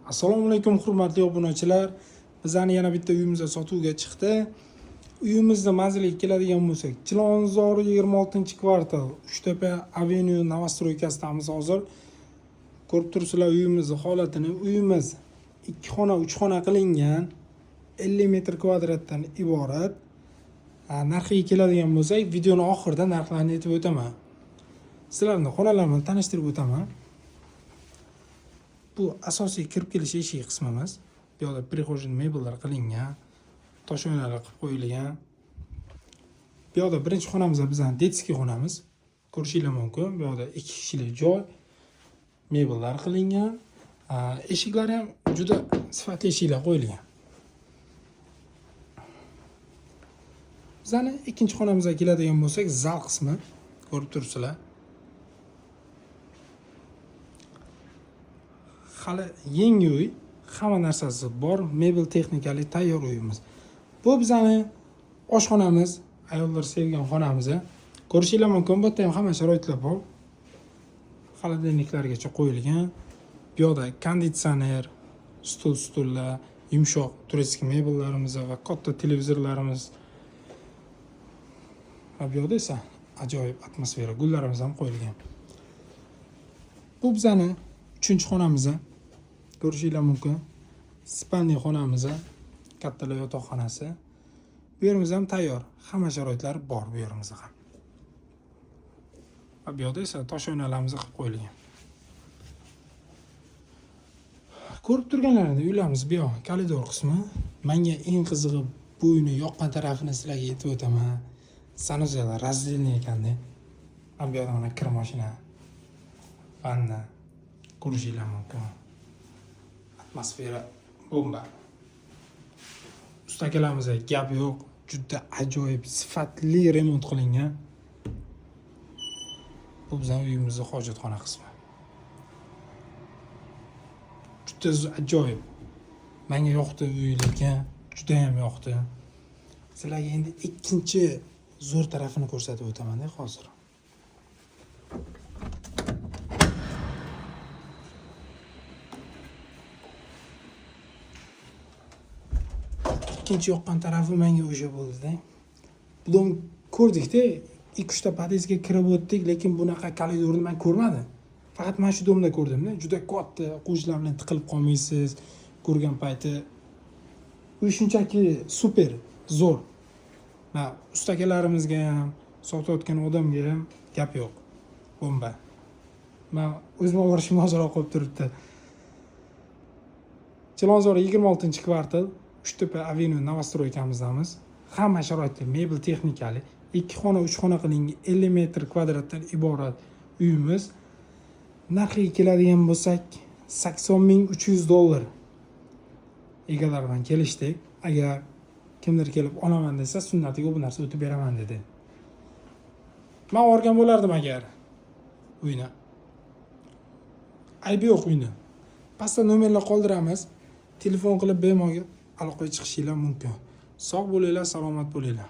Assalomu alaykum hurmatli obunachilar. Bizning yana bitta uyimiz sotuvga chiqdi. Uyimizni manziliga keladigan bo'lsak, Chilonzor 26-kvartal, Uchtepa Avenue Novostroykasida hozir. Ko'rib turibsizlar uyimizni holatini. Uyimiz 2 xona, 3 xona qilingan, 50 metr kvadratdan iborat. Narxiga keladigan bo'lsak, videoni oxirida narxlarni aytib o'taman. Sizlarni xonalarni tanishtirib o'taman. Bu asosiy kirib kelish eshik qismimiz. Bu yerda prixojin mebellar qilingan, tosh oynalar qilib qo'yilgan. Bu yerda birinchi xonamiz bizning detskiy xonamiz. Ko'rishingiz mumkin. Bu yerda 2 kishilik joy, mebellar qilingan. Eshiklari ham juda sifatli eshiklar qo'yilgan. Bizning ikkinchi xonamizga keladigan bo'lsak, zal qismi. Ko'rib turibsizlar. Hali yangi uy, hamma narsasi bor, mebel texnikali tayyor uyimiz. Bu bizning oshxonamiz, ayollar sevgan xonamiz. Ko'rishingiz mumkin, bu yerda ham hamma sharoitlar bor. Xolodilniklargacha qo'yilgan. Bu yerda konditsioner, stullar, yumshoq turistik mebellarimiz va katta televizorlarimiz. Va bu yerda esa ajoyib atmosfera, gullarimiz ham qo'yilgan. Bu bizning 3-xonamiz. Ko'rishingiz mumkin. Spalniy xonamiz, kattalar yotoqxonasi. Bu yerimiz ham tayyor. Hamma sharoitlari bor bu yerimizda ham. Va bu yerda esa tosh oynalarimiz qilib qo'yilgan. Ko'rib turganlaringiz uylarimiz bu yoq, koridor qismi. Menga eng qizig'i bu uyni yoqqan tarafini sizlarga aytib o'taman. Sanusiyalar razdelniy ekanda. Bu yerda mana kir mashina, vanna. Ko'rishingiz mumkin. Atmosfera bomba. Ustakalarimiz gap yo'q, juda ajoyib sifatli remont qilingan. Bu bizning uyimizning hojatxona qismi. Juda ajoyib. Menga yoqdi uy lekin juda ham yoqdi. Sizlarga endi ikkinchi zo'r tarafini ko'rsatib o'taman-da hozir. Ikkinchi yoqqan tarafi menga o'sha bo'ldi-da. Bu dom ko'rdik-da, 2-3 ta podyezdga kirib o'tdik, lekin bunaqa koridorni men ko'rmadim. Faqat men shu domda ko'rdim-da. Juda katta, qo'shnilar bilan tiqilib qolmaysiz. Ko'rgan payti uy shunchaki super, zo'r. Va ustakalarimizga ham, sotayotgan odamga ham gap yo'q. Bomba. Men o'zim o'rishim hoziroq qolib turibdi. Chilonzor 26-kvartal, Uchtepa Avenue Novostroykamizdamiz. Hamma sharoitli, mebel texnikali, 2 xona, 3 xona qilingan 50 metr kvadratdan iborat uyimiz. Narxiga keladigan bo'lsak, $80,300 egalar bilan kelishdik. Agar kimdir kelib olaman desa, sunnatiga bu narsa o'tib beraman dedi. Men o'rgan bo'lardim agar uyni. Aybi yo'q uyni. Pastda nomerlar qoldiramiz. Telefon qilib bemalol aloqaga chiqishingiz mumkin. Sog' bo'linglar, salomat bo'linglar.